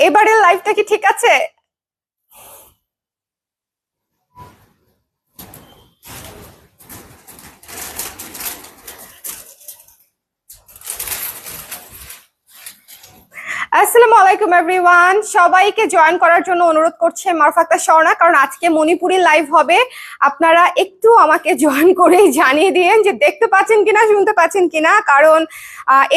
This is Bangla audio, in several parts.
এবারের লাইফটা কি ঠিক আছে? আসসালামু আলাইকুম এভরিওয়ান, সবাইকে জয়েন করার জন্য অনুরোধ করছে মারফাক্তা স্বর্ণা, কারণ আজকে মণিপুরি লাইভ হবে। আপনারা একটু আমাকে জয়েন করে জানিয়ে দিয়েন যে দেখতে পাচ্ছেন কিনা, শুনতে পাচ্ছেন কিনা, কারণ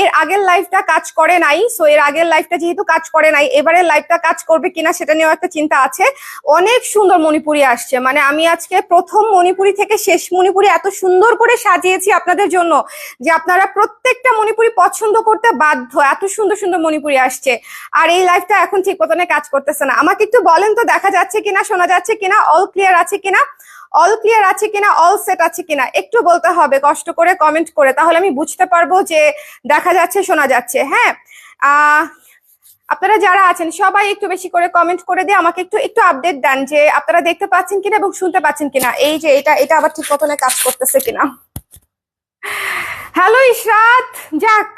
এর আগের লাইভটা কাজ করে নাই। সো এর আগের লাইভটা যেহেতু কাজ করে নাই, এবারের লাইভটা কাজ করবে কিনা সেটা নিয়েও একটা চিন্তা আছে। অনেক সুন্দর মণিপুরি আসছে, মানে আমি আজকে প্রথম মণিপুরি থেকে শেষ মণিপুরি এত সুন্দর করে সাজিয়েছি আপনাদের জন্য যে আপনারা প্রত্যেকটা মণিপুরি পছন্দ করতে বাধ্য। এত সুন্দর সুন্দর মণিপুরি আসছে, আর এই লাইভটা এখন ঠিক মতনে কাজ করতেছে না। আমাকে একটু বলেন তো দেখা যাচ্ছে কিনা, শোনা যাচ্ছে কিনা, অল ক্লিয়ার আছে কিনা, অল ক্লিয়ার আছে কিনা, অল সেট আছে কিনা, একটু বলতে হবে কষ্ট করে কমেন্ট করে, তাহলে আমি বুঝতে পারবো যে দেখা যাচ্ছে শোনা যাচ্ছে। হ্যাঁ, আপনারা যারা আছেন সবাই একটু বেশি করে কমেন্ট করে দিয়ে আমাকে একটু একটু আপডেট দেন যে আপনারা দেখতে পাচ্ছেন কিনা এবং শুনতে পাচ্ছেন কিনা, এই যে এটা এটা আবার ঠিক মতনে কাজ করতেছে কিনা। হ্যালো ইশরাত, যাক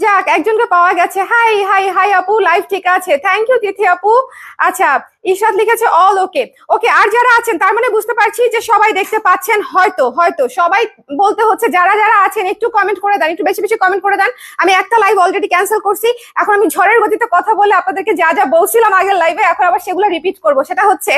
যাক একজনকে পাওয়া গেছে। হাই হাই হাই আপু, লাইভ ঠিক আছে, থ্যাংক ইউ তিথি আপু। আচ্ছা, ইশরাত লিখেছে অল ওকে। ওকে, আর যারা আছেন তার মানে বুঝতে পারছি যে সবাই দেখতে পাচ্ছেন। হয়তো হয়তো সবাই বলতে হচ্ছে যারা যারা আছেন একটু কমেন্ট করে দেন, একটু বেশি বেশি কমেন্ট করে দেন। আমি একটা লাইভ অলরেডি ক্যান্সেল করছি, এখন আমি ঝড়ের গতিতে কথা বলে আপনাদেরকে যা যা বলছিলাম আগের লাইভে এখন আবার সেগুলো রিপিট করব। সেটা হচ্ছে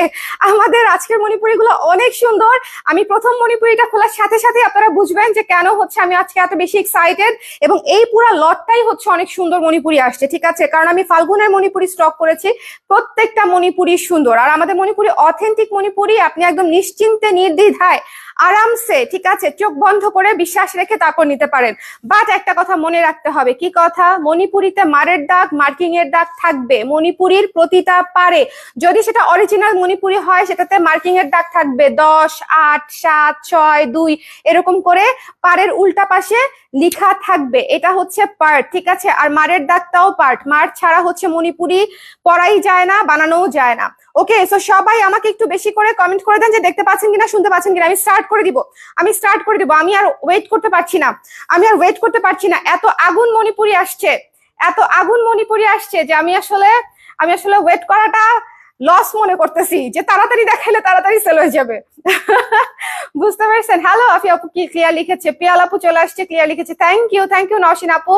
আমাদের আজকের মণিপুরিগুলো অনেক সুন্দর। আমি প্রথম মণিপুরিটা খোলার সাথে সাথে আপনারা বুঝবেন যে কেন হচ্ছে আমি আজকে এত বেশি এক্সাইটেড, এবং এই পুরো লটটাই হচ্ছে অনেক সুন্দর মণিপুরি আসছে। ঠিক আছে, কারণ আমি ফাল্গুনের মণিপুরি স্টক করেছি, প্রত্যেকটা মণিপুরি সুন্দর। আর আমাদের মণিপুরি অথেন্টিক মণিপুরি, আপনি একদম নিশ্চিন্তে নির্দ্বিধায় আরামসে, ঠিক আছে, চোখ বন্ধ করে বিশ্বাস রেখে তারপর নিতে পারেন। বাট একটা কথা মনে রাখতে হবে, কি কথা? মণিপুরিতে মারের দাগ, মার্কিং এর দাগ থাকবে মণিপুরির প্রতিটা পারে। যদি সেটা অরিজিনাল মণিপুরি হয় সেটাতে মার্কিং এর দাগ থাকবে 10, 8, 7, 6, 2 এরকম করে পারের উল্টা পাশে লিখা থাকবে। এটা হচ্ছে পার্ট, ঠিক আছে। আর মারের দাগটাও পার্ট, মার ছাড়া হচ্ছে মণিপুরি পড়াই যায় না, বানানোও যায় না। ওকে, সো সবাই আমাকে একটু বেশি করে কমেন্ট করে দেন যে দেখতে পাচ্ছেন কিনা, শুনতে পাচ্ছেন কিনা। আমি স্টার্ট করে দিব, আমি স্টার্ট করে দিব। আমি আর ওয়েট করতে পারছি না, আমি আর ওয়েট করতে পারছি না। এত আগুন মণিপুরি আসছে, এত আগুন মণিপুরি আসছে যে আমি আসলে ওয়েট করাটা লস মনে করতেছি, যে তাড়াতাড়ি দেখাইলে তাড়াতাড়ি সেল হয়ে যাবে। বুঝতে পারছেন? হ্যালো আফি আপু কি ক্লিয়ার লিখেছে, পিয়াল আপু চলে আসছে, ক্লিয়ার লিখেছে, থ্যাংক ইউ নওশিন আপু।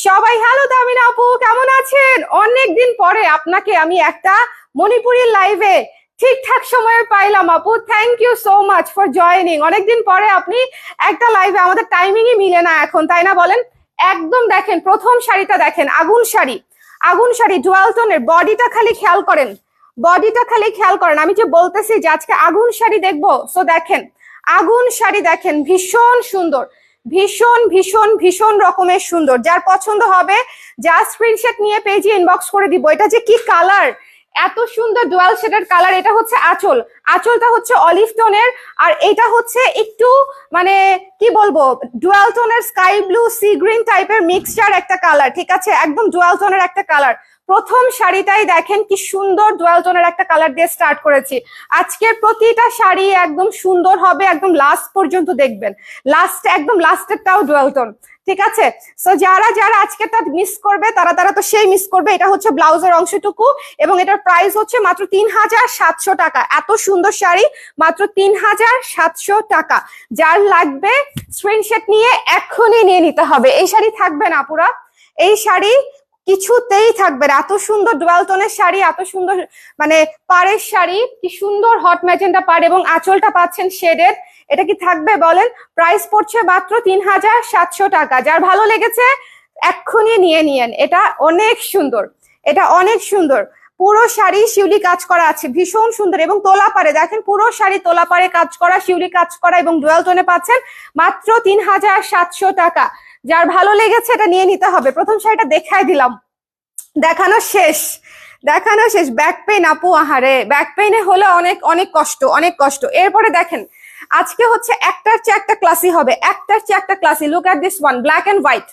সবাই হ্যালো দামিনা আপু, কেমন আছেন? অনেকদিন পরে আপনাকে আমি একটা মণিপুরি লাইভে ঠিকঠাক সময়ে পাইলাম আপু, thank you so much for joining. অনেকদিন পরে আপনি একটা লাইভে, আমাদের টাইমিংই মিলে না এখন, তাই না বলেন? একদম দেখেন প্রথম শাড়িটা দেখেন, আগুন শাড়ি, আগুন শাড়ি ডুয়াল টোনের। বডিটা খালি খেয়াল করেন, বডিটা খালি খেয়াল করেন। আমি যে বলতেছি যে আজকে আগুন শাড়ি দেখবো, সো দেখেন আগুন শাড়ি দেখেন, ভীষণ সুন্দর, ভীষণ ভীষণ ভীষণ রকমের সুন্দর। যার পছন্দ হবে যা স্ক্রিনশট নিয়ে পেজে ইনবক্স করে দিব। এটা যে কি কালার, এত সুন্দর ডুয়াল শেডের কালার। এটা হচ্ছে আঁচল, আঁচলটা হচ্ছে অলিভ টোনের, আর এটা হচ্ছে একটু মানে কি বলবো, ডুয়াল টোনের স্কাই ব্লু সি গ্রিন টাইপের মিক্সচার একটা কালার, ঠিক আছে, একদম ডুয়াল টোনের একটা কালার। প্রথম শাড়িটাই দেখেন কি সুন্দর ডুয়াল টোনের একটা কালার দিয়ে স্টার্ট করেছি। আজকের প্রতিটা শাড়ি একদম সুন্দর হবে, একদম লাস্ট পর্যন্ত দেখবেন, লাস্ট একদম লাস্টেরটাও ডুয়াল টোন, ঠিক আছে। সো যারা যারা আজকেরটা মিস করবে তারা তারা তো সেই মিস করবে। এটা হচ্ছে ব্লাউজের অংশটুকু, এবং এটার প্রাইস হচ্ছে মাত্র 3700 টাকা। এত সুন্দর শাড়ি মাত্র 3700 টাকা। যার লাগবে স্ক্রিনশট নিয়ে এখনই নিয়ে নিতে হবে। এই শাড়ি থাকবে না পুরা, এই শাড়ি কিছুতেই থাকবে না। এত সুন্দর ডুয়াল টোনের শাড়ি, এত সুন্দর মানে পাড়ের শাড়ি, কি সুন্দর হট ম্যাজেন্টা পাড়, এবং আঁচলটা পাচ্ছেন শেডের। এটা কি থাকবে বলেন? প্রাইস পড়ছে মাত্র 3700 টাকা। যার ভালো লেগেছে এক্ষুনি নিয়ে নিয়েন। এটা অনেক সুন্দর, এটা অনেক সুন্দর। পুরো শাড়ি শিউলি কাজ করা আছে, ভীষণ সুন্দর, এবং তোলা পাড়ে দেখেন পুরো শাড়ি তোলা পাড়ে কাজ করা, শিউলি কাজ করা, এবং ডুয়াল টোনে পাচ্ছেন মাত্র 3700 টাকা। যার ভালো লেগেছে এটা নিয়ে নিতে হবে। প্রথম শাড়িটা দেখাই দিলাম, দেখানো শেষ, দেখানো শেষ। ব্যাক পেইন আপু, আহারে ব্যাক পেইনে হলে অনেক অনেক কষ্ট, অনেক কষ্ট। এরপরে দেখেন আজকে হচ্ছে একটার চেয়ে একটা ক্লাসি হবে, একটার চেয়ে একটা classy. Look at this one, black and white,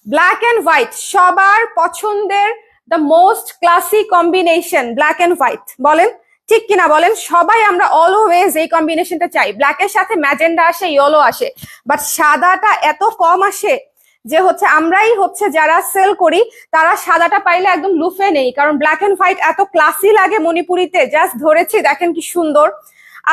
black and white সবার পছন্দের, the most classy combination black and white. বলেন ঠিক কিনা বলেন? সবাই আমরা অলওয়েজ এই কম্বিনেশনটা চাই। ব্ল্যাকের সাথে ম্যাজেন্ডা আসে, ইয়েলো আসে, বাট সাদাটা এত কম আসে যে হচ্ছে আমরাই হচ্ছে যারা সেল করি তারা সাদাটা পাইলে একদম লুফে নেই, কারণ ব্ল্যাক এন্ড হোয়াইট এত ক্লাসি লাগে মণিপুরিতে, জাস্ট ধরেছি দেখেন কি সুন্দর।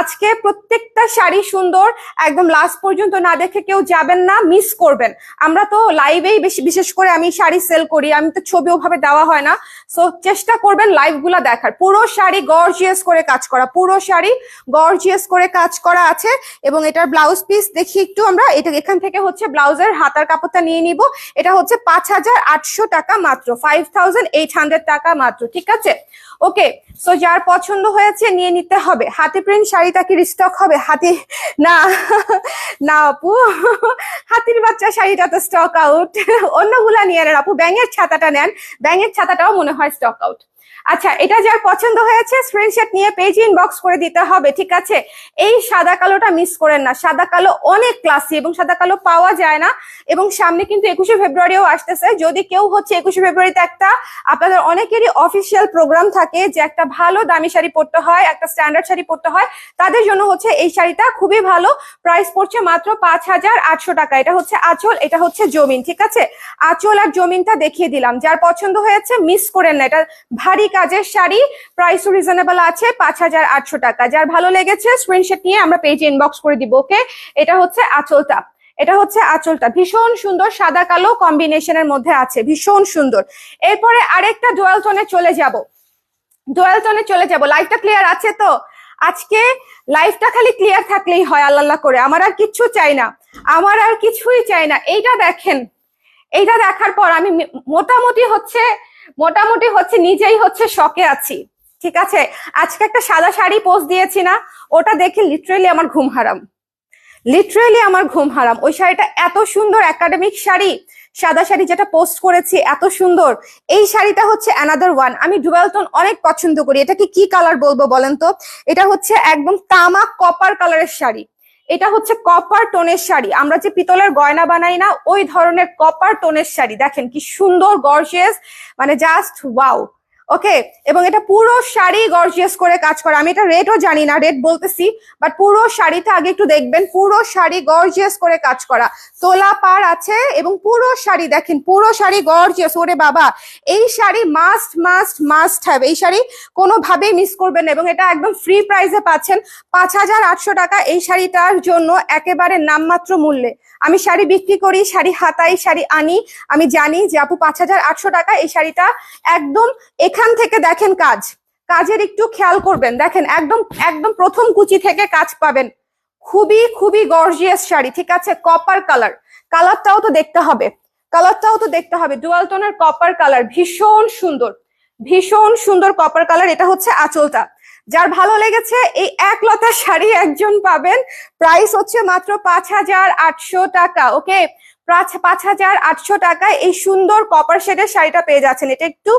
আজকে প্রত্যেকটা শাড়ি সুন্দর, একদম লাস্ট পর্যন্ত না দেখে কেউ যাবেন না, মিস করবেন। আমরা তো লাইভেই বেশি, বিশেষ করে আমি শাড়ি সেল করি, আমি তো ছবি ওভাবে দেওয়া হয় না, সো চেষ্টা করবেন লাইভ গুলা দেখার। পুরো শাড়ি গর্জিয়াস করে কাজ করা, পুরো শাড়ি গর্জিয়াস করে কাজ করা আছে। এবং এটার ব্লাউজ পিস দেখি একটু আমরা, এটা এখান থেকে হচ্ছে ব্লাউজের হাতার কাপড়টা নিয়ে নিব। এটা হচ্ছে 5,800 টাকা মাত্র, 5,800 টাকা মাত্র, ঠিক আছে। ওকে, সো যার পছন্দ হয়েছে নিয়ে নিতে হবে। হাতি প্রিন্ট শাড়িটা কি রিস্টক হবে? হাতি না না আপু, হাতির বাচ্চা শাড়িটা তো স্টক আউট, অন্যগুলা নিয়ে নেন আপু। ব্যাঙের ছাতাটা নেন, ব্যাঙের ছাতাটাও মনে হয় স্টক আউট। আচ্ছা, এটা যার পছন্দ হয়েছে স্ক্রিনশট নিয়ে পেজ ইনবক্স করে দিতে হবে, ঠিক আছে। এই সাদা কালোটা মিস করেন না, সাদা কালো অনেক ক্লাসি এবং সাদা কালো পাওয়া যায় না। এবং সামনে কিন্তু 21শে ফেব্রুয়ারিও আসতেছে। যদি কেউ হচ্ছে 21শে ফেব্রুয়ারিতে একটা, আপনাদের অনেকেরই অফিসিয়াল প্রোগ্রাম থাকে যে একটা ভালো দামি শাড়ি পরতে হয়, একটা স্ট্যান্ডার্ড শাড়ি পরতে হয়, তাদের জন্য হচ্ছে এই শাড়িটা খুবই ভালো। প্রাইস পড়ছে মাত্র 5,800 টাকা। এটা হচ্ছে আঁচল, এটা হচ্ছে জমিন, ঠিক আছে। আঁচল আর জমিনটা দেখিয়ে দিলাম। যার পছন্দ হয়েছে মিস করেন না, এটা ভারী কাজের শাড়ি, প্রাইস রিজনেবল আছে 5,800 টাকা। যার ভালো লেগেছে স্ক্রিনশট নিয়ে আমরা পেজে ইনবক্স করে দিব, ওকে। এটা হচ্ছে আঁচলটা, এটা হচ্ছে আঁচলটা, ভীষণ সুন্দর, সাদা কালো কম্বিনেশনের মধ্যে আছে, ভীষণ সুন্দর। এরপরে আরেকটা ডুয়াল টোনে চলে যাব, ডুয়াল টোনে চলে যাব। লাইভটা ক্লিয়ার আছে তো? আজকে লাইভটা খালি ক্লিয়ার থাকলেই হয়, আল্লাহ করে, আমার আর কিচ্ছু চাই না, আমার আর কিছুই চাই না। এইটা দেখেন, এইটা দেখার পর আমি মোটামুটি হচ্ছে নিজেই হচ্ছে শকে আছি, ঠিক আছে। আজকে একটা সাদা শাড়ি পোস্ট দিয়েছি না, ওটা দেখে লিটারেলি আমার ঘুম হারাম, লিটারেলি আমার ঘুম হারাম। ওই শাড়িটা এত সুন্দর, একাডেমিক শাড়ি, সাদা শাড়ি যেটা পোস্ট করেছি এত সুন্দর। এই শাড়িটা হচ্ছে অ্যানাদার ওয়ান। আমি ডুয়াল টোন অনেক পছন্দ করি। এটাকে কি কালার বলবো বলেন তো? এটা হচ্ছে একদম তামাক কপার কালারের শাড়ি, এটা হচ্ছে কপার টোনের শাড়ি। আমরা যে পিতলের গয়না বানাই না, ওই ধরনের কপার টোনের শাড়ি। দেখেন কি সুন্দর, গর্জিয়াস, মানে জাস্ট ওয়াও, ওকে। এবং এটা পুরো শাড়ি গর্জিয়াস করে কাজ করা। আমি এটা রেটও জানি না, রেট বলতেছি, বাট পুরো শাড়িটা আগে একটু দেখবেন। পুরো শাড়ি গর্জিয়াস করে কাজ করা, তোলা পার আছে এবং পুরো শাড়ি দেখেন, পুরো শাড়ি গর্জিয়াস। ওরে বাবা, এই sari must must must have, এই শাড়ি কোনোভাবেই মিস করবেন না। এবং এটা একদম ফ্রি প্রাইসে পাচ্ছেন, 5,800 টাকা। এই শাড়িটার জন্য একেবারে নামমাত্র মূল্যে আমি শাড়ি বিক্রি করি, শাড়ি হাতাই, শাড়ি আনি। আমি জানি যে আপু 5,800 টাকা এই শাড়িটা একদম। এখান থেকে দেখেন কাজ, কাজের একটু খেয়াল করবেন, দেখেন একদম একদম প্রথম কুচি থেকে কাজ পাবেন। খুবই খুবই গর্জিয়াস শাড়ি, ঠিক আছে। কপার কালার, কালারটাও তো দেখতে হবে, কালারটাও তো দেখতে হবে। ডুয়াল টোনের কপার কালার, ভীষণ সুন্দর, ভীষণ সুন্দর কপার কালার। এটা হচ্ছে আঁচলটা। যার ভালো লেগেছে এই এক লতা শাড়ি একজন পাবেন, প্রাইস হচ্ছে মাত্র 5,800 টাকা, ওকে। 5,800 টাকায় এই সুন্দর কপার শেডের শাড়িটা পেয়ে যাচ্ছেন। এটা একটু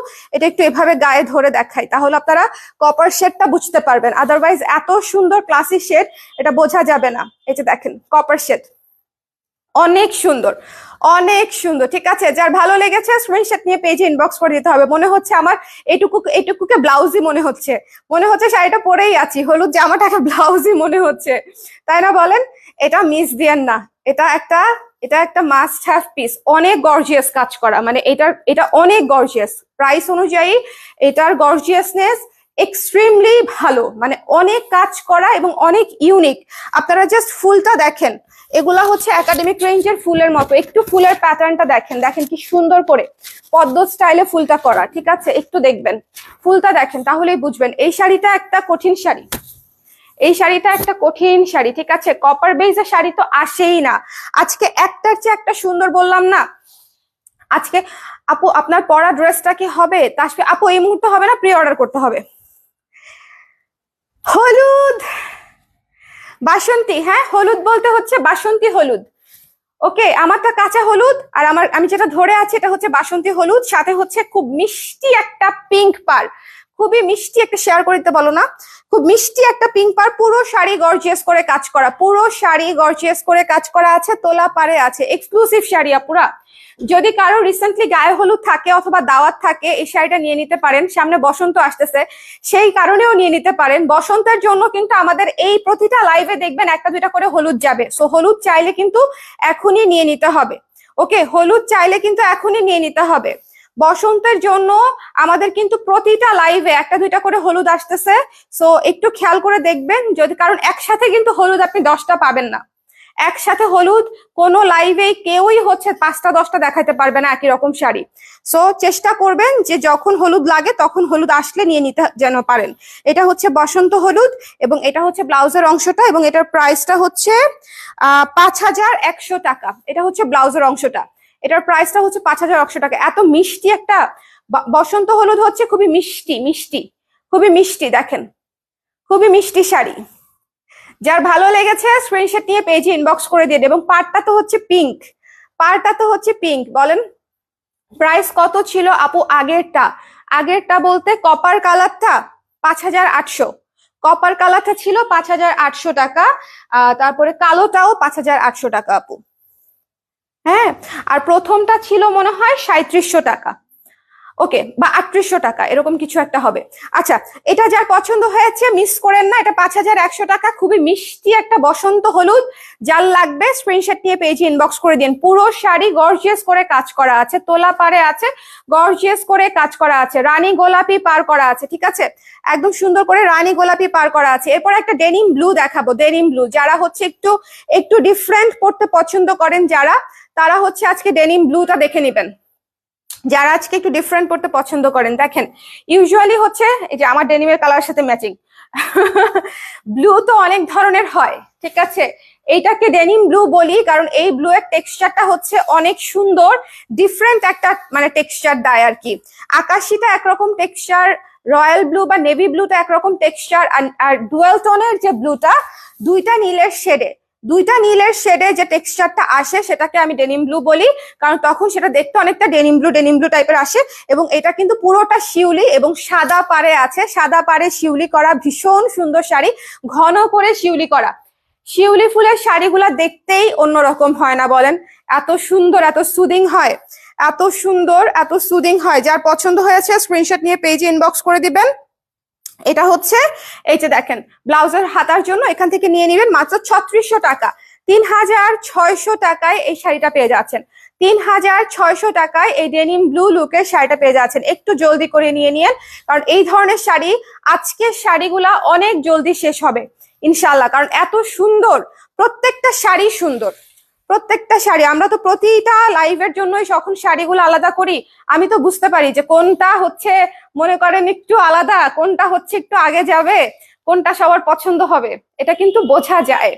এভাবে গায়ে ধরে দেখাই, তাহলে আপনারা কপার শেডটা বুঝতে পারবেন। আদারওয়াইজ এত সুন্দর ক্লাসি শেড এটা বোঝা যাবে না। এই যে দেখেন কপার শেড, অনেক সুন্দর, অনেক সুন্দর, ঠিক আছে। যার ভালো লেগেছে স্ক্রিনশট নিয়ে পেজে ইনবক্স করে দিতে হবে। মনে হচ্ছে আমার এটুকুকে ব্লাউজই মনে হচ্ছে শাড়িটা পরেই আছি, হলুদ জামাটাকে ব্লাউজই মনে হচ্ছে, তাই না বলেন? এটা মিস দিয়েন না, এটা একটা মাস্ট হ্যাভ পিস। অনেক গর্জিয়াস কাজ করা, মানে এটা অনেক গর্জিয়াস। প্রাইস অনুযায়ী এটার গর্জিয়াসনেস এক্সট্রিমলি ভালো, মানে অনেক কাজ করা এবং অনেক ইউনিক। আপনারা জাস্ট ফুলটা দেখেন, এগুলা হচ্ছে একাডেমিক রেঞ্জের ফুলের মতো। একটু ফুলের প্যাটার্নটা দেখেন, দেখেন কি সুন্দর করে পদ্ম স্টাইলে ফুলটা করা, ঠিক আছে। একটু দেখবেন, ফুলটা দেখেন, তাহলেই বুঝবেন। এই শাড়িটা একটা কঠিন শাড়ি, এই শাড়িটা একটা কঠিন শাড়ি, ঠিক আছে। কপার বেজের শাড়ি তো আসেই না। আজকে একটার চেয়ে একটা সুন্দর, বললাম না। আজকে আপু আপনার পরা ড্রেসটা কি হবে? তাসফি আপু এই মুহূর্তে হবে না, প্রি অর্ডার করতে হবে। হলুদ বাসন্তী, হ্যাঁ হলুদ বলতে হচ্ছে বাসন্তী হলুদ, ওকে। আমারটা কাঁচা হলুদ, আর আমি যেটা ধরে আছি এটা হচ্ছে বাসন্তী হলুদ। সাথে হচ্ছে খুব মিষ্টি একটা পিঙ্ক পার, খুবই মিষ্টি একটা, শেয়ার করে দিতে বলো না, খুব মিষ্টি একটা পিঙ্ক পার। পুরো শাড়ি গর্জিয়াস করে কাজ করা, পুরো শাড়ি গর্জিয়াস করে কাজ করা আছে, তোলা পারে আছে, এক্সক্লুসিভ শাড়ি আপুরা। যদি কারো রিসেন্টলি গায়ে হলুদ থাকে অথবা দাওয়াত থাকে, এই শাড়িটা নিয়ে নিতে পারেন। সামনে বসন্ত আসতেছে, সেই কারণেও নিয়ে নিতে পারেন। বসন্তের জন্য কিন্তু আমাদের এই প্রতিটা লাইভে দেখবেন একটা দুইটা করে হলুদ যাবে, সো হলুদ চাইলে কিন্তু এখনই নিয়ে নিতে হবে, ওকে, হলুদ চাইলে কিন্তু এখনই নিয়ে নিতে হবে। বসন্তের জন্য আমাদের কিন্তু প্রতিটা লাইভে একটা দুইটা করে হলুদ আসতেছে, সো একটু খেয়াল করে দেখবেন যদি, কারণ একসাথে কিন্তু হলুদ আপনি 10টা পাবেন না। একসাথে হলুদ কোনো লাইভে কেউই হচ্ছে 5টা 10টা দেখাতে পারবে না একই রকম শাড়ি। সো চেষ্টা করবেন যে যখন হলুদ লাগে তখন হলুদ আসলে নিয়ে নিতে যেন পারেন। এটা হচ্ছে বসন্ত হলুদ এবং এটা হচ্ছে ব্লাউজের অংশটা, এবং এটার প্রাইসটা হচ্ছে 5100 টাকা। এটা হচ্ছে ব্লাউজের অংশটা, এটার প্রাইসটা হচ্ছে 5100 টাকা। এত মিষ্টি একটা বসন্ত হলুদ হচ্ছে, খুবই মিষ্টি মিষ্টি, খুবই মিষ্টি, দেখেন খুবই মিষ্টি শাড়ি। যার ভালো লেগেছে স্ক্রিনশট নিয়ে পেজে ইনবক্স করে দিয়ে, এবং পাড়টা তো হচ্ছে পিঙ্ক, পাড়টা তো হচ্ছে পিঙ্ক। বলেন প্রাইস কত ছিল আপু আগেরটা? আগেরটা বলতে কপার কালারটা 5800, কপার কালারটা ছিল 5800 টাকা, তারপরে কালোটাও 5800 টাকা আপু। হ্যাঁ, আর প্রথমটা ছিল মনে হয় 3700 টাকা, ওকে, বা 3800 টাকা, এরকম কিছু একটা হবে। আচ্ছা, এটা যার পছন্দ হয়েছে মিস করেন না, এটা 5100 টাকা, খুবই মিষ্টি একটা বসন্ত হলুদ। যার লাগবে স্ক্রিনশট নিয়ে পেজে ইনবক্স করে দিন। পুরো শাড়ি গর্জিয়াস করে কাজ করা আছে, তোলা পারে আছে, গর্জিয়াস করে কাজ করা আছে, রানী গোলাপি পার করা আছে, ঠিক আছে, একদম সুন্দর করে রানী গোলাপি পার করা আছে। এরপর একটা ডেনিম ব্লু দেখাবো, ডেনিম ব্লু। যারা হচ্ছে একটু একটু ডিফারেন্ট করতে পছন্দ করেন যারা, তারা হচ্ছে আজকে ডেনিম ব্লুটা দেখে নেবেন। যারা আজকে একটু ডিফারেন্ট পড়তে পছন্দ করেন, দেখেন ইউজুয়ালি হচ্ছে এই যে আমার ডেনিমের কালারের সাথে ম্যাচিং ব্লু তো অনেক ধরনের হয়, ঠিক আছে, এইটাকে ডেনিম ব্লু বলি কারণ এই ব্লু এর টেক্সচারটা হচ্ছে অনেক সুন্দর, ডিফারেন্ট একটা মানে টেক্সচার দেয় আর কি। আকাশিটা একরকম টেক্সচার, রয়্যাল ব্লু বা নেভি ব্লুটা একরকম টেক্সচার, আর ডুয়েল টোনের যে ব্লুটা, দুইটা নীলের শেডে যে টেক্সচারটা আসে সেটাকে আমি ডেনিম ব্লু বলি, কারণ তখন সেটা দেখতে অনেকটা ডেনিম ব্লু টাইপের আসে। এবং এটা কিন্তু পুরোটা শিউলি এবং সাদা পাড়ে আছে, সাদা পাড়ে শিউলি করা, ভীষণ সুন্দর শাড়ি, ঘন করে শিউলি করা। শিউলি ফুলের শাড়িগুলা দেখতেই অন্যরকম হয় না বলেন? এত সুন্দর, এত সুদিং হয়, এত সুন্দর, এত সুদিং হয়। যার পছন্দ হয়েছে স্ক্রিনশট নিয়ে পেজে ইনবক্স করে দিবেন। এটা হচ্ছে এই যে দেখেন ব্লাউজের হাতার জন্য এখান থেকে নিয়ে নেবেন মাত্র 3600 টাকা। 3600 টাকায় এই শাড়িটা পেয়ে যাচ্ছেন, 3600 টাকায় এই ডেনিম ব্লু লুকের শাড়িটা পেয়ে যাচ্ছেন। একটু জলদি করে নিয়ে নিন, কারণ এই ধরনের শাড়ি আজকের শাড়িগুলা অনেক জলদি শেষ হবে ইনশাল্লাহ, কারণ এত সুন্দর, প্রত্যেকটা শাড়ি সুন্দর, প্রত্যেকটা শাড়ি। আমরা তো প্রতিটা লাইভের জন্যই যখন শাড়িগুলো আলাদা করি, আমি তো বুঝতে পারি যে কোনটা হচ্ছে মনে করেন একটু আলাদা, কোনটা হচ্ছে একটু আগে যাবে, কোনটা সবার পছন্দ হবে, এটা কিন্তু বোঝা যায়,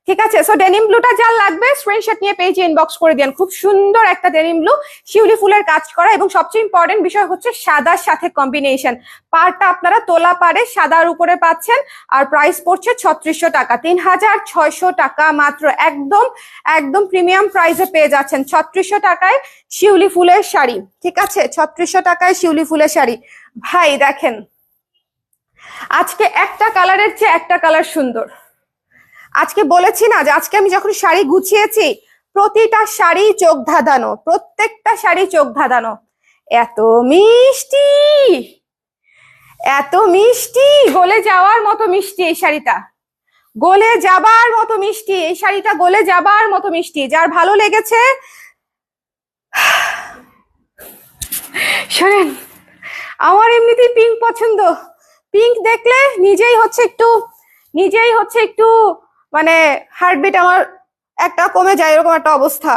ঠিক আছে। সো ডেনিম ব্লুটা যার লাগবে স্ক্রিনশট নিয়ে পেজে ইনবক্স করে দেন। খুব সুন্দর একটা ডেনিম ব্লু, শিউলি ফুলের কাজ করা, এবং সবচেয়ে ইম্পর্টেন্ট বিষয় হচ্ছে সাদার সাথে কম্বিনেশন। পাড়টা আপনারা তোলা পাড়ে সাদার উপরে পাচ্ছেন, আর প্রাইস পড়ছে 3600 টাকা, 3600 টাকা মাত্র, একদম একদম প্রিমিয়াম প্রাইসে পেয়ে যাচ্ছেন 3600 টাকায় শিউলি ফুলের শাড়ি, ঠিক আছে, 3600 টাকায় শিউলি ফুলের শাড়ি। ভাই দেখেন আজকে একটা কালারের চেয়ে একটা কালার সুন্দর। আজকে বলেছি না যে আজকে আমি যখন শাড়ি গুছিয়েছি প্রতিটা শাড়ি চোখ ধাঁধানো, প্রত্যেকটা শাড়ি চোখ ধাঁধানো। এত মিষ্টি, এত মিষ্টি, গলে যাওয়ার মতো মিষ্টি এই শাড়িটা, গলে যাবার মতো মিষ্টি এই শাড়িটা, গলে যাবার মতো মিষ্টি। যার ভালো লেগেছে শোনেন, আমার এমনিতেই পিঙ্ক পছন্দ, পিঙ্ক দেখলে নিজেই হচ্ছে একটু মানে হার্টবিট আমার একটা কমে যায়, এরকম একটা অবস্থা।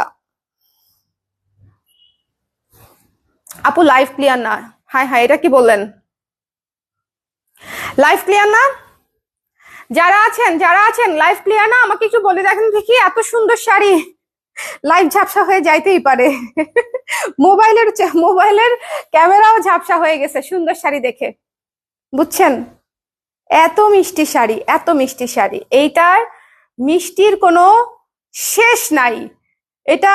আপু লাইভ ক্লিয়ার না, হাই হাই, এটা কি বললেন? লাইভ ক্লিয়ার না? যারা আছেন লাইভ ক্লিয়ার না, আমাকে একটু বলে দেখেন দেখি। এত সুন্দর শাড়ি, লাইভ ঝাপসা হয়ে যাইতেই পারে, মোবাইলের ক্যামেরাও ঝাপসা হয়ে গেছে সুন্দর শাড়ি দেখে, বুঝছেন? এত মিষ্টি শাড়ি, এত মিষ্টি শাড়ি, এইটার মিষ্টির কোনো শেষ নাই। এটা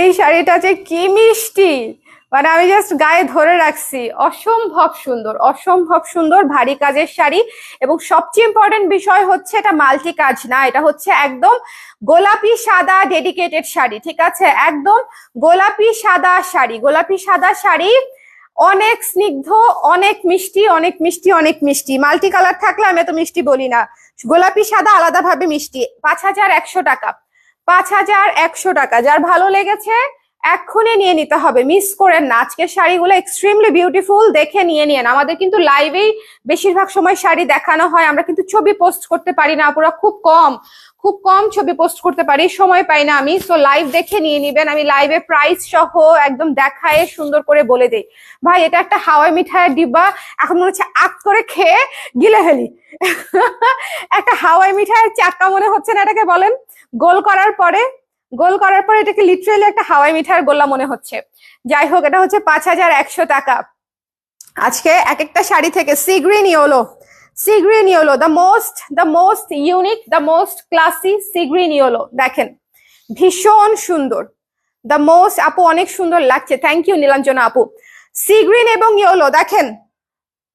এই শাড়িটা যে কি মিষ্টি, মানে আমি জাস্ট গায়ে ধরে রাখছি, অসম্ভব সুন্দর, অসম্ভব সুন্দর ভারী কাজের শাড়ি। এবং সবচেয়ে ইম্পর্টেন্ট বিষয় হচ্ছে এটা মাল্টি কাজ না, এটা হচ্ছে একদম গোলাপি সাদা ডেডিকেটেড শাড়ি, ঠিক আছে, একদম গোলাপি সাদা শাড়ি, গোলাপি সাদা শাড়ি, অনেক স্নিগ্ধ, অনেক মিষ্টি, অনেক মিষ্টি, অনেক মিষ্টি। মাল্টি কালার থাকলে আমি এত মিষ্টি বলি না, গোলাপি সাদা আলাদাভাবে মিষ্টি, 5100 টাকা, 5100 টাকা। যার ভালো লেগেছে এক্ষুনি নিয়ে নিতে হবে, মিস করেন না। আজকের শাড়িগুলো এক্সট্রিমলি বিউটিফুল, দেখে নিয়ে নিন। আমাদের কিন্তু লাইভেই বেশিরভাগ সময় শাড়ি দেখানো হয়, আমরা কিন্তু ছবি পোস্ট করতে পারি না, পুরো খুব কম ছবি পোস্ট করতে পারি, সময় পাই না আমি। সো লাইভ দেখে নিয়ে নিবেন, আমি লাইভে প্রাইস সহ একদম দেখায় সুন্দর করে বলে দেই। ভাই এটা একটা হাওয়াই মিঠাইয়ের ডিব্বা, এখন মনে হচ্ছে আগ করে খেয়ে গিলে ফেলি। একটা হাওয়াই মিঠাইয়ের চাক্কা মনে হচ্ছে না এটাকে, বলেন? গোল করার পরে এটাকে লিটারেলি একটা হাওয়াই মিঠাইয়ের গোল্লা মনে হচ্ছে। যাই হোক, এটা হচ্ছে 5100 টাকা। আজকে এক একটা শাড়ি থেকে sea green yellow, the most unique, the most classy sea green yellow. দেখেন ভীষণ সুন্দর, দ্য মোস্ট। আপু অনেক সুন্দর লাগছে, থ্যাংক ইউ নীলাঞ্জনা আপু। সি গ্রিন এবং ইয়েলো দেখেন,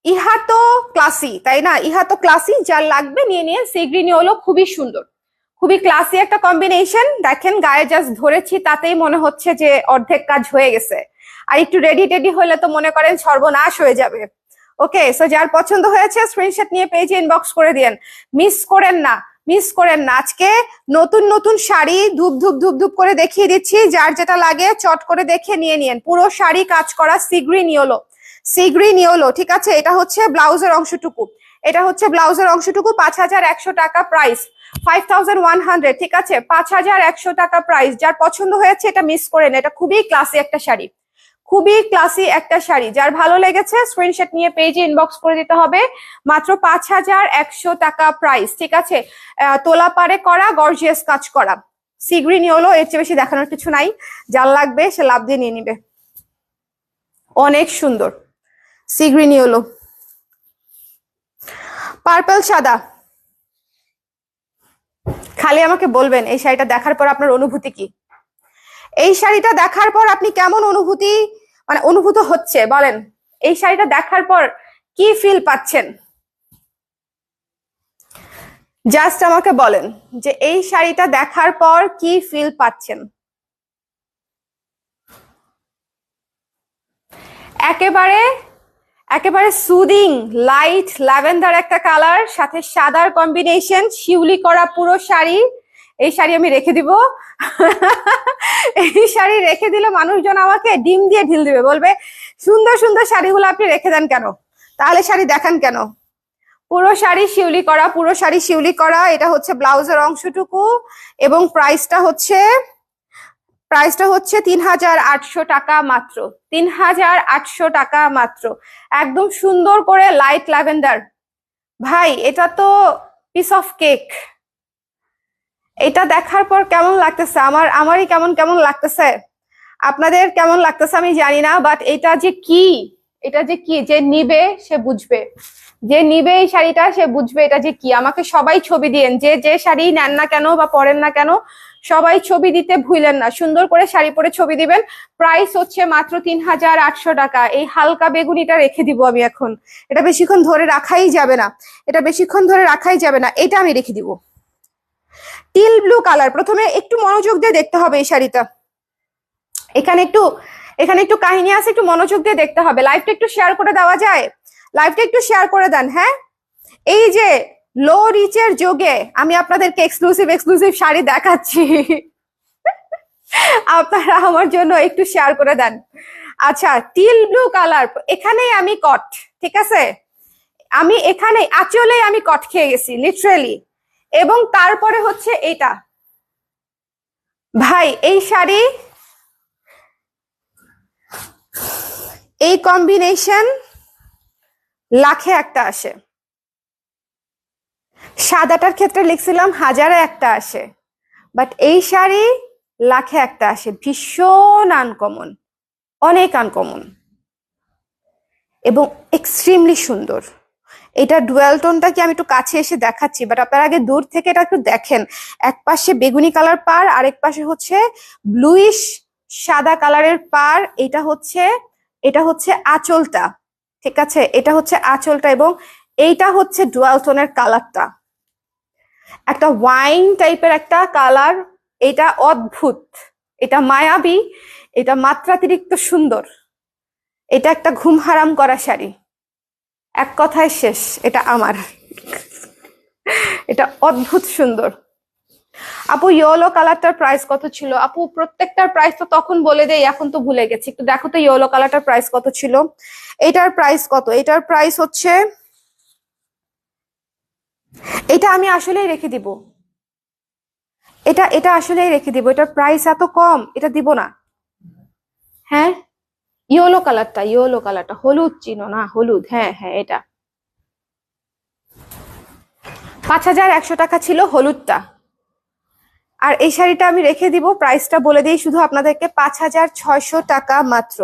ইহা তো ক্লাসি, তাই না? ইহা তো ক্লাসি, যার লাগবে নিয়ে নিয়ে। সি গ্রিন ইয়েলো খুবই সুন্দর, খুবই ক্লাসি একটা কম্বিনেশন। দেখেন গায়ে জাস্ট ধরেছি, তাতেই মনে হচ্ছে যে অর্ধেক কাজ হয়ে গেছে। আর একটু রেডি টেডি হলে তো মনে করেন সর্বনাশ হয়ে যাবে। ওকে, সো যার পছন্দ হয়েছে স্ক্রিনশট নিয়ে পেজে ইনবক্স করে দিন, মিস করেন না। আজকে নতুন শাড়ি ধুপ ধুপ করে দেখিয়ে দিচ্ছি, যার যেটা লাগে চট করে দেখে নিয়ে নিন। পুরো শাড়ি কাজ করা সি গ্রিন ইয়েলো, ঠিক আছে? এটা হচ্ছে ব্লাউজের অংশটুকু, 5100 টাকা প্রাইস, 5100, ঠিক আছে? 5100 টাকা প্রাইস। যার পছন্দ হয়েছে এটা মিস করেন, এটা খুবই ক্লাসি একটা শাড়ি, যার ভালো লেগেছে স্ক্রিনশট নিয়ে পেজে ইনবক্স করে দিতে হবে। মাত্র 5100 টাকা প্রাইস, ঠিক আছে? তোলা পারে করা, গর্জিয়াস কাজ করা সি গ্রিন ইয়েলো। এর চেয়ে বেশি দেখানোর কিছু নাই, যার লাগবে সে লাভ দিয়ে নিয়ে নিবে। অনেক সুন্দর সি গ্রিন ইয়েলো। পার্পল সাদা, খালি আমাকে বলবেন এই শাড়িটা দেখার পর আপনার অনুভূতি কি? এই শাড়িটা দেখার পর আপনি কেমন অনুভূত হচ্ছে বলেন? এই শাড়িটা দেখার পর কি ফিল পাচ্ছেন? জাস্ট আমাকে বলেন যে এই শাড়িটা দেখার পর কি ফিল পাচ্ছেন। একেবারে সুদিং লাইট ল্যাভেন্ডার একটা কালার, সাথে সাদার কম্বিনেশন, শিউলি করা পুরো শাড়ি। এই শাড়ি আমি রেখে দিব। এই শাড়ি রেখে দিলে মানুষজন আমাকে ডিম দিয়ে ঢিল দিবে, বলবে সুন্দর সুন্দর শাড়িগুলো আপনি রেখে দেন কেন, তাহলে শাড়ি দেখান কেন? পুরো শাড়ি শিউলি করা। এটা হচ্ছে ব্লাউজের অংশটুকু, এবং প্রাইসটা হচ্ছে 3800 টাকা মাত্র, 3800 টাকা মাত্র। একদম সুন্দর করে লাইট ল্যাভেন্ডার। ভাই এটা তো পিস অফ কেক। এটা দেখার পর কেমন লাগতেছে? আমারই কেমন লাগতেছে, আপনাদের কেমন লাগতেছে আমি জানি না, বাট এটা যে কি যে নিবে সে বুঝবে, এই শাড়িটা সে বুঝবে এটা যে কি। আমাকে সবাই ছবি দিয়েন, যে শাড়ি নেন না কেন বা পরেন না কেন, সবাই ছবি দিতে ভুলেন না। সুন্দর করে শাড়ি পরে ছবি দিবেন। প্রাইস হচ্ছে মাত্র 3800 টাকা। এই হালকা বেগুনিটা রেখে দিব আমি এখন, এটা বেশিক্ষণ ধরে রাখাই যাবে না, এটা আমি রেখে দিব। টিল ব্লু কালার, প্রথমে একটু মনোযোগ দিয়ে দেখতে হবে এই শাড়িটা। এখানে একটু কাহিনী আছে, একটু মনোযোগ দিয়ে দেখতে হবে। লাইভটা একটু শেয়ার করে দেওয়া যায়? লাইভটা একটু শেয়ার করে দেন। হ্যাঁ, এই যে লো রিচের যোগে আমি আপনাদেরকে এক্সক্লুসিভ শাড়ি দেখাচ্ছি, আপনারা আমার জন্য একটু শেয়ার করে দেন। আচ্ছা, টিল ব্লু কালার, এখানেই আমি কট, ঠিক আছে? আমি এখানে আঁচলেই আমি কট খেয়ে গেছি লিটারেলি। এবং তারপরে হচ্ছে এটা, ভাই এই শাড়ি, এই কম্বিনেশন লাখে একটা আসে। সাদাটার ক্ষেত্রে লিখছিলাম হাজারে একটা আসে, বাট এই শাড়ি লাখে একটা আসে। ভীষণ আনকমন, অনেক আনকমন, এবং এক্সট্রিমলি সুন্দর। এটা ডুয়াল টোনটা কি আমি একটু কাছে এসে দেখাচ্ছি, বাট আপনারা আগে দূর থেকে এটা একটু দেখেন। এক পাশে বেগুনি কালার পার, আরেক পাশে হচ্ছে ব্লুইশ সাদা কালারের পার। এটা হচ্ছে আঁচলটা, ঠিক আছে? এটা হচ্ছে আঁচলটা, এবং এইটা হচ্ছে ডুয়াল টোনের কালারটা, একটা ওয়াইন টাইপের একটা কালার। এটা অদ্ভুত, এটা মায়াবী, এটা মাত্রাতিরিক্ত সুন্দর। এটা একটা ঘুম হারাম করা শাড়ি, এক কথায় শেষ, এটা আমার। এটা অদ্ভুত সুন্দর। আপু ইয়েলো কালারটার প্রাইস কত ছিল? আপু প্রত্যেকটার প্রাইস তো তখন বলে দেই, এখন তো ভুলে গেছি। একটু দেখো তো ইয়েলো কালারটার প্রাইস কত ছিল। এটার প্রাইস কত? এটার প্রাইস হচ্ছে, এটা আমি আসলেই রেখে দিব, এটা এটা আসলেই রেখে দিব। এটার প্রাইস এত কম, এটা দিব না। হ্যাঁ ইয়েলো কালারটা, ইয়েলো কালারটা, হলুদ চিনো না? হলুদ, হ্যাঁ হ্যাঁ এটা 5100 টাকা ছিল হলুদটা। আর এই শাড়িটা আমি রেখে দিব, প্রাইসটা বলে দিই শুধু আপনাদেরকে, 5600 টাকা মাত্র।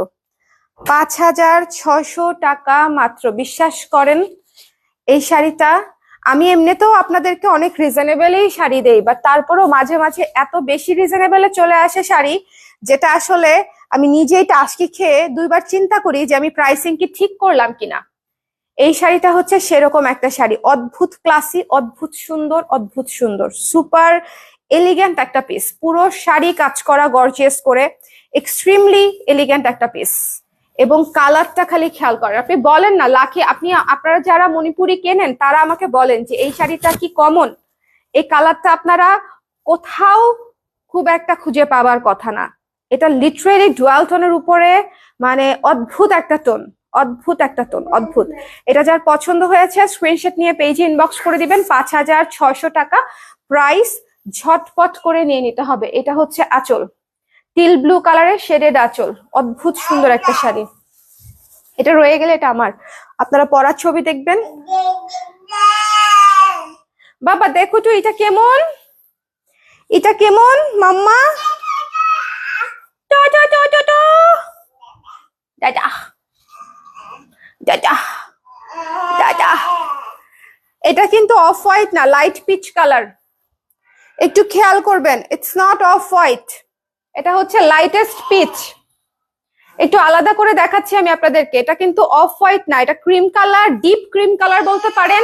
5600 টাকা মাত্র, বিশ্বাস করেন। এই শাড়িটা আমি এমনিতেও আপনাদেরকে অনেক রিজনেবলেই শাড়ি দেই, বাট তারপরেও মাঝে মাঝে এত বেশি রিজনেবলে চলে আসে শাড়ি, যেটা আসলে আমি নিজেই টাস্কি খেয়ে দুইবার চিন্তা করি যে আমি প্রাইসিং কি ঠিক করলাম কিনা। এই শাড়িটা হচ্ছে সেরকম একটা শাড়ি, অদ্ভুত ক্লাসি, অদ্ভুত সুন্দর, অদ্ভুত সুন্দর, সুপার এলিগেন্ট একটা পিস। পুরো শাড়ি কাজ করা গর্জিয়াস করে, এক্সট্রিমলি এলিগেন্ট একটা পিস। এবং কালারটা খালি খেয়াল করেন, আপনি বলেন না লাকি, আপনারা যারা মণিপুরি কেনেন তারা আমাকে বলেন যে এই শাড়িটা কি কমন, এই কালারটা আপনারা কোথাও খুব একটা খুঁজে পাবার কথা না। এটা লিটারেলি ডুয়াল টোনের উপরে, মানে অদ্ভুত একটা টোন, অদ্ভুত একটা টোন, অদ্ভুত। এটা যার পছন্দ হয়েছে স্ক্রিনশট নিয়ে পেজে ইনবক্স করে দিবেন। 5600 টাকা প্রাইস, ঝটপট করে নিয়ে নিতে হবে। এটা হচ্ছে আঁচল, টিল ব্লু কালারের শেডেড আঁচল, অদ্ভুত সুন্দর একটা শাড়ি। এটা রয়ে গেলে এটা আমার, আপনারা পরার ছবি দেখবেন। বাবা দেখো তো এটা কেমন, এটা কেমন মাম্মা? দাদা দাদা দাদা, এটা কিন্তু অফ হোয়াইট না, লাইট পিচ কালার, একটু খেয়াল করবেন। ইটস নট অফ হোয়াইট, এটা হচ্ছে লাইটেস্ট পিচ। একটু আলাদা করে দেখাচ্ছি আমি আপনাদেরকে, এটা কিন্তু অফ হোয়াইট না, এটা cream colour, deep cream colour বলতে পারেন,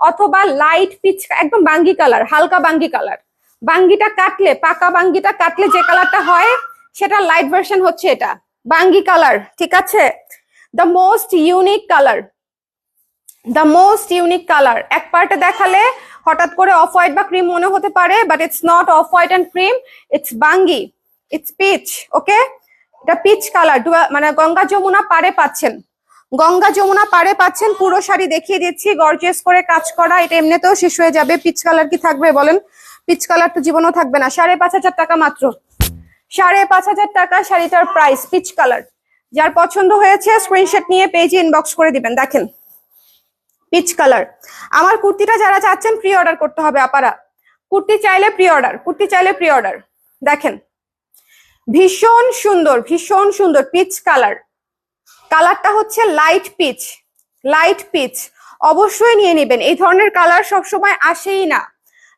অথবা লাইট পিচ, একদম বাঙ্গি কালার, হালকা বাঙ্গি কালার। বাঙ্গিটা কাটলে, পাকা বাঙ্গিটা কাটলে যে কালারটা হয় সেটা লাইট ভার্সন হচ্ছে এটা, বাঙ্গি কালার, ঠিক আছে? The most unique colour, the most unique colour. এক পার্টে দেখালে হঠাৎ করে অফ হোয়াইট বা ক্রিম মনে হতে পারে, but it's not off white and cream, it's বাঙ্গি, ইটস পিচ। ওকে, এটা পিচ কালার, মানে গঙ্গা যমুনা পারে পাচ্ছেন, গঙ্গা যমুনা পারে পাচ্ছেন। পুরো শাড়ি দেখিয়ে দিচ্ছি, গর্জিয়াস করে কাজ করা। এটা এমনিতেও শেষ হয়ে যাবে, পিচ কালার কি থাকবে বলেন? পিচ কালার তো জীবনও থাকবে না। 5500 টাকা মাত্র, 5500 টাকা শাড়িটার প্রাইস, পিচ কালার। যার পছন্দ হয়েছে স্ক্রিনশট নিয়ে পেজে ইনবক্স করে দিবেন। দেখেন পিচ কালার। আমার কুর্তিটা যারা চাচ্ছেন প্রি অর্ডার করতে হবে আপারা, কুর্তি চাইলে প্রি অর্ডার, কুর্তি চাইলে প্রি অর্ডার। দেখেন ভীষণ সুন্দর, ভীষণ সুন্দর পিচ কালার। কালারটা হচ্ছে লাইট পিচ, লাইট পিচ। অবশ্যই নিয়ে নেবেন, এই ধরনের কালার সবসময় আসেই না।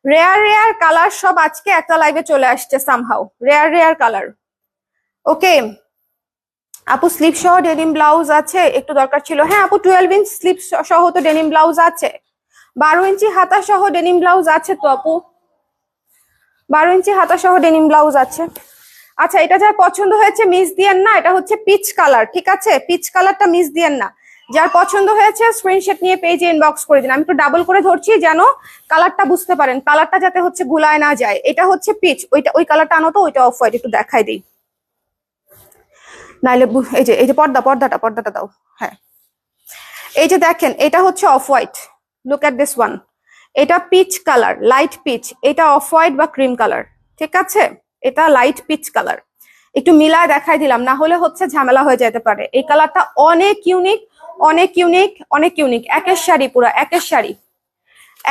রেয়ার রেয়ার কালার সব আজকে একটা লাইভে চলে আসছে সামহাউ, রেয়ার রেয়ার কালার। ওকে আপু, স্লিপ সহ ডেনিম ব্লাউজ আছে? একটু দরকার ছিল। হ্যাঁ আপু, 12 ইঞ্চ স্লিপ সহ তো ডেনিম ব্লাউজ আছে, 12 ইঞ্চি হাতা সহ ডেনিম ব্লাউজ আছে তো আপু, 12 ইঞ্চি হাতা সহ ডেনিম ব্লাউজ আছে। আচ্ছা, এটা যার পছন্দ হয়েছে মিস দিয়েন না, এটা হচ্ছে পিচ কালার, ঠিক আছে? পিচ কালারটা মিস দিয়েন না। যার পছন্দ হয়েছে স্ক্রিনশট নিয়ে পেজে ইনবক্স করে দিন। আমি একটু ডাবল করে ধরছি যেন কালারটা বুঝতে পারেন, কালারটা যাতে হচ্ছে গুলায় না যায়। এটা হচ্ছে পিচ, ওইটা ওই কালারটা আনো তো, ওইটা অফ হোয়াইট, একটু দেখাই দিই নাইলে। এই যে পর্দাটা দাও। হ্যাঁ এই যে দেখেন, এটা হচ্ছে off white, look at this one. এটা পিচ কালার, লাইট পিচ। এটা অফ হোয়াইট বা ক্রিম কালার, ঠিক আছে? এটা লাইট পিচ কালার। একটু মিলায় দেখাই দিলাম, না হলে হচ্ছে ঝামেলা হয়ে যেতে পারে। এই কালারটা অনেক ইউনিক, অনেক ইউনিক, অনেক ইউনিক। একের শাড়ি, পুরো একের শাড়ি,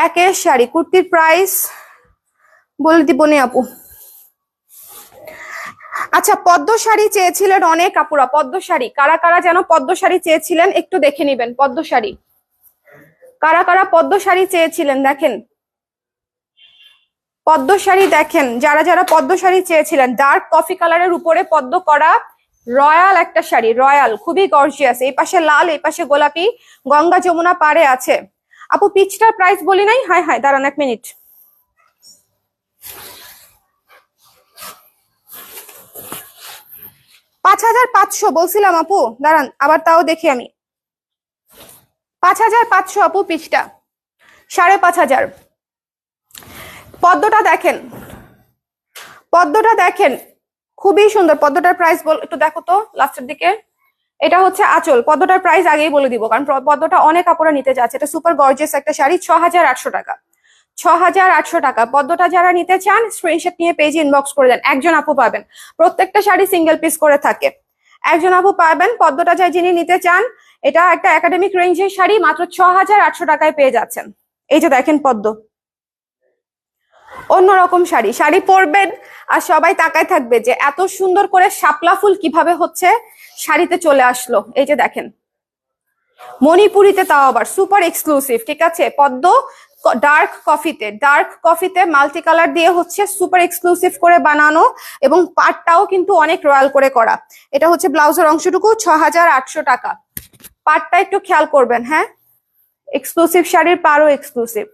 একের শাড়ি। কুর্তির প্রাইস বলে দিব নে আপু। আচ্ছা, পদ্ম শাড়ি চেয়েছিলেন অনেক আপুরা, পদ্ম শাড়ি কারা কারা যেন পদ্ম শাড়ি চেয়েছিলেন একটু দেখে নিবেন। পদ্ম শাড়ি কারা কারা পদ্ম শাড়ি চেয়েছিলেন দেখেন, পদ্ম শাড়ি দেখেন, যারা যারা পদ্ম শাড়ি চেয়েছিলেন। ডার্ক কফি কালারের উপরে পদ্ম করা রয়্যাল একটা শাড়ি, রয়্যাল, খুবই গর্জিয়াস। এই পাশে লাল, এই পাশে গোলাপি, গঙ্গা যমুনা পারে আছে। আপু পিচটার প্রাইস বলি নাই? হাই হাই দাঁড়ান এক মিনিট। $5500 বলছিলাম আপু, দাঁড়ান আবার তাও দেখি আমি। 5500 আপু পিচটা, 5500। পদ্মটা দেখেন, পদ্মটা দেখেন, খুবই সুন্দর। পদ্মটার প্রাইস একটু দেখো তো লাস্টের দিকে। এটা হচ্ছে আঁচল। পদ্মটার প্রাইস আগেই বলে দিব, কারণ পদ্মটা অনেক কাপড়ে নিতে যাচ্ছে। এটা সুপার গর্জিয়াস একটা শাড়ি, 6800 টাকা। 6800 টাকা। পদ্মটা যারা নিতে চান স্ক্রিনশট নিয়ে পেজে ইনবক্স করে দেন। একজন আপু পাবেন, প্রত্যেকটা শাড়ি সিঙ্গেল পিস করে থাকে। একজন আপু পাবেন। পদ্মটা যাই যিনি নিতে চান, এটা একটা একাডেমিক রেঞ্জের শাড়ি, মাত্র 6800 টাকায় পেয়ে যাচ্ছেন। এই যে দেখেন পদ্ম, অন্যরকম শাড়ি। শাড়ি পরবেন আর সবাই তাকায় থাকবে যে এত সুন্দর করে শাপলা ফুল কিভাবে হচ্ছে শাড়িতে চলে আসলো। এই যে দেখেন, মণিপুরিতে, তাও আবার সুপার এক্সক্লুসিভ। ঠিক আছে, পদ্ম ডার্ক কফিতে মাল্টি কালার দিয়ে হচ্ছে সুপার এক্সক্লুসিভ করে বানানো, এবং পাটটাও কিন্তু অনেক রয়্যাল করে করা। এটা হচ্ছে ব্লাউজের অংশটুকু, 6800 টাকা। পাটটা একটু খেয়াল করবেন। হ্যাঁ, এক্সক্লুসিভ শাড়ির পারও এক্সক্লুসিভ।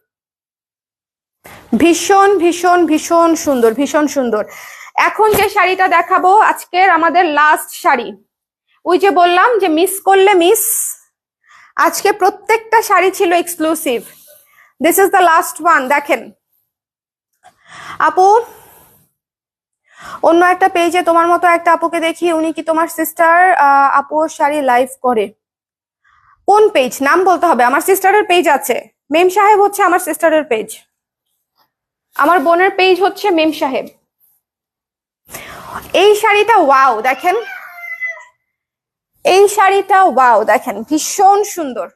ভীষণ ভীষণ ভীষণ সুন্দর, ভীষণ সুন্দর। এখন যে শাড়িটা দেখাবো আজকের আমাদের লাস্ট শাড়ি। ওই যে বললাম যে মিস করলে মিস, আজকে প্রত্যেকটা শাড়ি ছিল exclusive. This is the last one. দেখেন আপু, অন্য একটা পেজে তোমার মতো একটা আপুকে দেখি, উনি কি তোমার সিস্টার? আপু শাড়ি লাইভ করে। কোন পেজ? নাম বলতে হবে। আমার সিস্টারের পেজ আছে, মেম সাহেব হচ্ছে আমার সিস্টারের পেজ, আমার বোনের পেজ হচ্ছে মেম সাহেব। এই শাড়িটা ওয়াও, দেখেন এই শাড়িটা ওয়াও, দেখেন ভীষণ সুন্দর,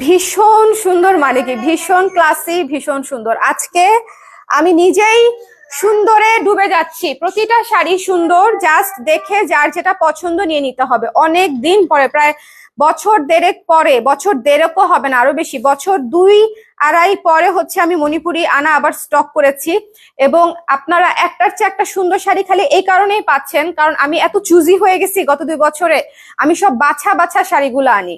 ভীষণ সুন্দর। মানে কি ভীষণ ক্লাসি, ভীষণ সুন্দর। আজকে আমি নিজেই সুন্দরে ডুবে যাচ্ছি। প্রতিটা শাড়ি সুন্দর, জাস্ট দেখে যার যেটা পছন্দ নিয়ে নিতে হবে। অনেক দিন পরে, প্রায় বছর দেড়েক পরে, বছর দেড়েকও হবে না, আরো বেশি, বছর 2-2.5 পরে হচ্ছে আমি মণিপুরি আনা আবার স্টক করেছি। এবং আপনারা একটার চেয়ে একটা সুন্দর শাড়ি খালি এই কারণেই পাচ্ছেন, কারণ আমি এত চুজি হয়ে গেছি গত 2 বছরে। আমি সব বাছা বাছা শাড়িগুলো আনি।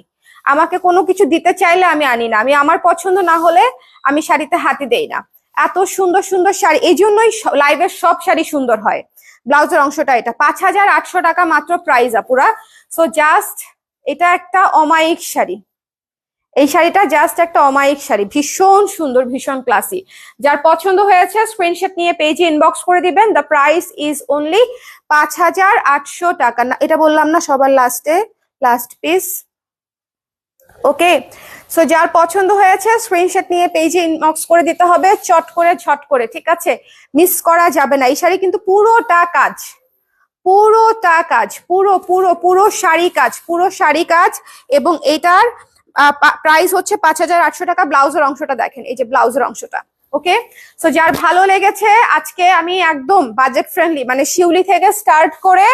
আমাকে কোনো কিছু দিতে চাইলে আমি আনি না, আমি আমার পছন্দ না হলে আমি শাড়িতে হাতি দেই না। এত সুন্দর সুন্দর শাড়ি, এই জন্যই লাইভের সব শাড়ি সুন্দর হয়। ব্লাউজের অংশটা এটা 5800 টাকা মাত্র প্রাইস আপুরা। সো জাস্ট এটা একটা অমায়িক শাড়ি। এই শাড়িটা জাস্ট একটা অমায়িক শাড়ি, ভীষণ সুন্দর, ভীষণ ক্লাসি। যার পছন্দ হয়েছে স্ক্রিনশট নিয়ে পেজে ইনবক্স করে দিবেন। দ্য প্রাইস ইজ অনলি 5800 টাকা। এটা বললাম না সবার লাস্ট পিস। ওকে, সো যার পছন্দ হয়েছে স্ক্রিনশট নিয়ে পেজে ইনবক্স করে দিতে হবে, চট করে ঝট করে। ঠিক আছে, মিস করা যাবে না। এই শাড়ি কিন্তু পুরোটা কাজ, পুরোটা কাজ, পুরো পুরো পুরো শাড়ি কাজ, পুরো শাড়ি কাজ। এবং এটার প্রাইস হচ্ছে 5800 টাকা। ব্লাউজের অংশটা দেখেন, এই যে ব্লাউজের অংশটা। ওকে, সো যার ভালো লেগেছে, আজকে আমি একদম বাজেট ফ্রেন্ডলি, মানে শিউলি থেকে স্টার্ট করে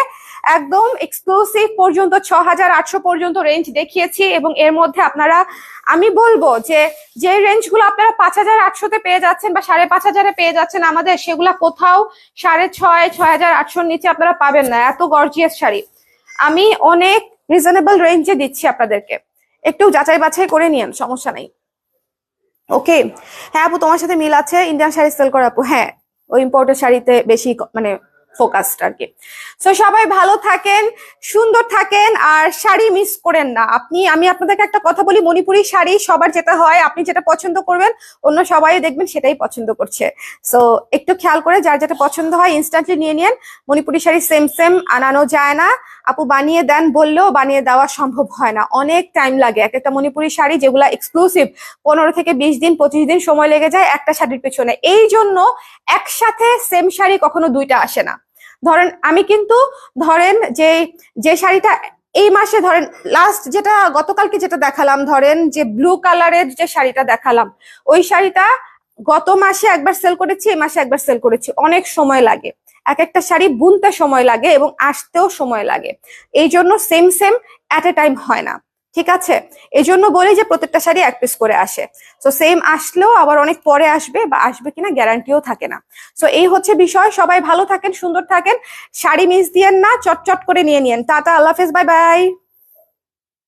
একদম এক্সক্লুসিভ পর্যন্ত 6800 পর্যন্ত রেঞ্জ দেখিয়েছি। এবং এর মধ্যে আপনারা, আমি বলবো যে রেঞ্জগুলো আপনারা 5800-তে পেয়ে যাচ্ছেন বা 5500-এ পেয়ে যাচ্ছেন আমাদের, সেগুলা কোথাও 6,500-6,800-র নিচে আপনারা পাবেন না। এত গর্জিয়াস শাড়ি আমি অনেক রিজনেবল রেঞ্জে দিচ্ছি আপনাদেরকে। একটু যাচাই বাছাই করে নিন, সমস্যা নাই। ওকে, হ্যাঁ আপু তোমার সাথে মিল আছে, ইন্ডিয়ান শাড়ি সেল করে আপু। হ্যাঁ, ওই ইম্পোর্টেড শাড়িতে বেশি মানে ফোকাসড আর কি। সো সবাই ভালো থাকেন, সুন্দর থাকেন, আর শাড়ি মিস করেন না। আমি আপনাদেরকে একটা কথা বলি, মণিপুরি শাড়ি সবার যেটা হয়, আপনি যেটা পছন্দ করবেন অন্য সবাই দেখবেন সেটাই পছন্দ করছে। সো একটু খেয়াল করে যার যেটা পছন্দ হয় ইনস্ট্যান্টলি নিয়ে নিন। মণিপুরি শাড়ি সেম সেম আনানো যায় না আপু, বানিয়ে দেন বললেও বানিয়ে দেওয়া সম্ভব হয় না, অনেক টাইম লাগে। একটা মণিপুরি শাড়ি যেগুলা এক্সক্লুসিভ 15 থেকে 20 দিন 25 দিন সময় লেগে যায় একটা শাড়ির পেছনে। এই জন্য একসাথে সেম শাড়ি কখনো দুইটা আসে না। ধরেন আমি কিন্তু ধরেন যে শাড়িটা এই মাসে, ধরেন লাস্ট যেটা গতকালকে যেটা দেখালাম, ধরেন যে ব্লু কালারের যে শাড়িটা দেখালাম, ওই শাড়িটা গত মাসে একবার সেল করেছি, এই মাসে একবার সেল করেছি। অনেক সময় লাগে, এক একটা শাড়ি বুনতে সময় লাগে এবং আসতেও সময় লাগে। এই জন্য সেম সেম এট এ টাইম হয় না। ঠিক আছে, এই জন্য বলি যে প্রত্যেকটা শাড়ি এক পিস করে আসে। সো সেম আসলেও আবার অনেক পরে আসবে, বা আসবে কিনা গ্যারান্টিও থাকে না। সো এই হচ্ছে বিষয়। সবাই ভালো থাকেন, সুন্দর থাকেন, শাড়ি মিস দিয়েন না, চটচট করে নিয়ে নিন। টাটা, আল্লাহ হাফেজ, বাই বাই।